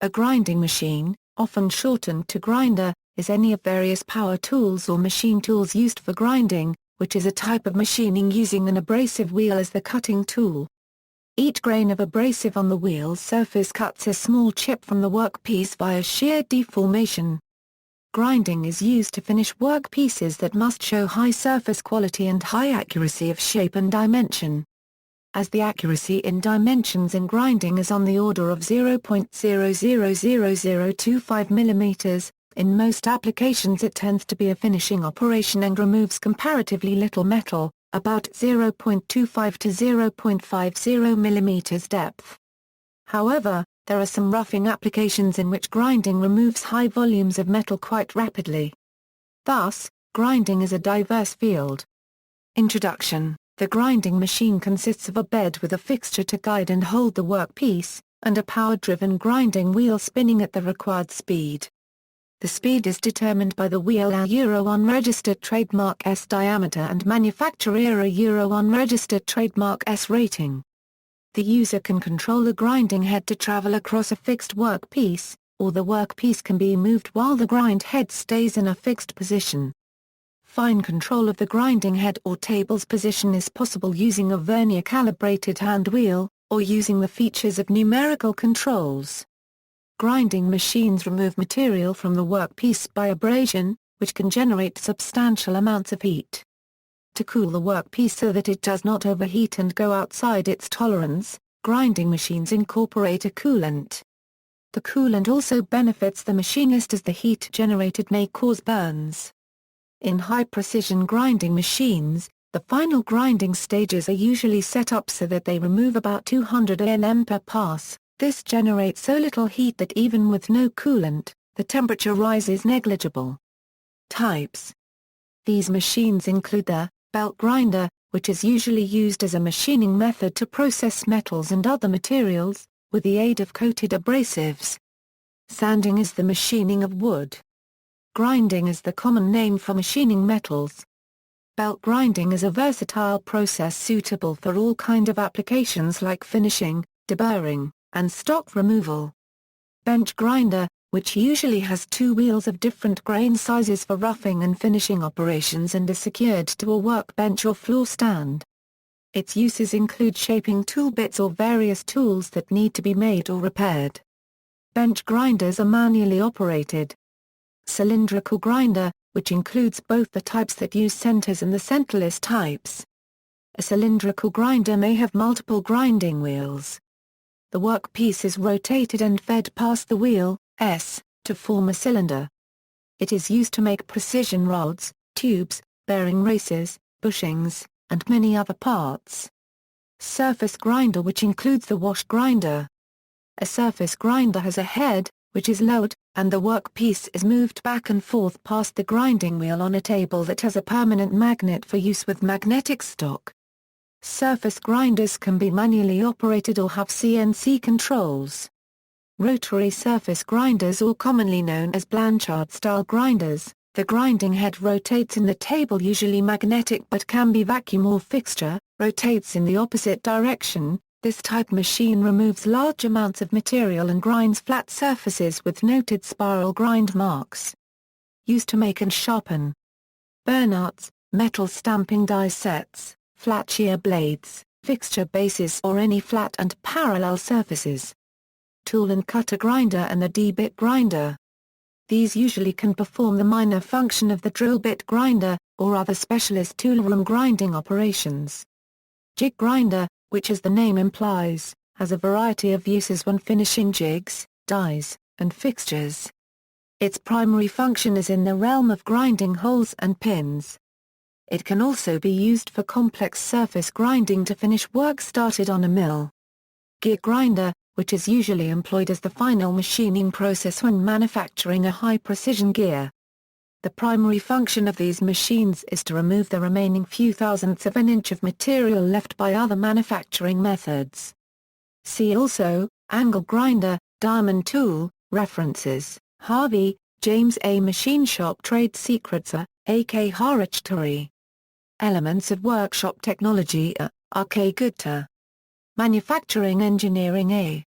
A grinding machine, often shortened to grinder, is any of various power tools or machine tools used for grinding, which is a type of machining using an abrasive wheel as the cutting tool. Each grain of abrasive on the wheel's surface cuts a small chip from the workpiece via shear deformation. Grinding is used to finish workpieces that must show high surface quality and high accuracy of shape and dimension. As the accuracy in dimensions in grinding is on the order of 0.000025 mm, in most applications it tends to be a finishing operation and removes comparatively little metal, about 0.25 to 0.50 mm depth. However, there are some roughing applications in which grinding removes high volumes of metal quite rapidly. Thus, grinding is a diverse field. Introduction. The grinding machine consists of a bed with a fixture to guide and hold the workpiece, and a power-driven grinding wheel spinning at the required speed. The speed is determined by the wheel Euro-1 registered trademark S diameter and manufacturer Euro-1 registered trademark S rating. The user can control the grinding head to travel across a fixed workpiece, or the workpiece can be moved while the grind head stays in a fixed position. Fine control of the grinding head or table's position is possible using a vernier-calibrated hand wheel, or using the features of numerical controls. Grinding machines remove material from the workpiece by abrasion, which can generate substantial amounts of heat. To cool the workpiece so that it does not overheat and go outside its tolerance, grinding machines incorporate a coolant. The coolant also benefits the machinist as the heat generated may cause burns. In high-precision grinding machines, the final grinding stages are usually set up so that they remove about 200 Nm per pass. This generates so little heat that even with no coolant, the temperature rise is negligible. Types. These machines include the belt grinder, which is usually used as a machining method to process metals and other materials, with the aid of coated abrasives. Sanding is the machining of wood. Grinding is the common name for machining metals. Belt grinding is a versatile process suitable for all kinds of applications like finishing, deburring, and stock removal. Bench grinder, which usually has two wheels of different grain sizes for roughing and finishing operations and is secured to a workbench or floor stand. Its uses include shaping tool bits or various tools that need to be made or repaired. Bench grinders are manually operated. Cylindrical grinder, which includes both the types that use centers and the centerless types. A cylindrical grinder may have multiple grinding wheels. The workpiece is rotated and fed past the wheel, S, to form a cylinder. It is used to make precision rods, tubes, bearing races, bushings, and many other parts. Surface grinder, which includes the wash grinder. A surface grinder has a head, which is lowered, and the workpiece is moved back and forth past the grinding wheel on a table that has a permanent magnet for use with magnetic stock. Surface grinders can be manually operated or have CNC controls. Rotary surface grinders, or commonly known as Blanchard-style grinders, the grinding head rotates in the table, usually magnetic but can be vacuum or fixture, rotates in the opposite direction. This type machine removes large amounts of material and grinds flat surfaces with noted spiral grind marks. Used to make and sharpen burnouts, metal stamping die sets, flat shear blades, fixture bases or any flat and parallel surfaces. Tool and cutter grinder and the D-bit grinder. These usually can perform the minor function of the drill bit grinder, or other specialist toolroom grinding operations. Jig grinder, which as the name implies, has a variety of uses when finishing jigs, dies, and fixtures. Its primary function is in the realm of grinding holes and pins. It can also be used for complex surface grinding to finish work started on a mill. Gear grinder, which is usually employed as the final machining process when manufacturing a high-precision gear. The primary function of these machines is to remove the remaining few thousandths of an inch of material left by other manufacturing methods. See also, angle grinder, diamond tool. References: Harvey, James A. Machine Shop Trade Secrets A.K. Harachtori. Elements of Workshop Technology R.K. Gupta. Manufacturing Engineering A.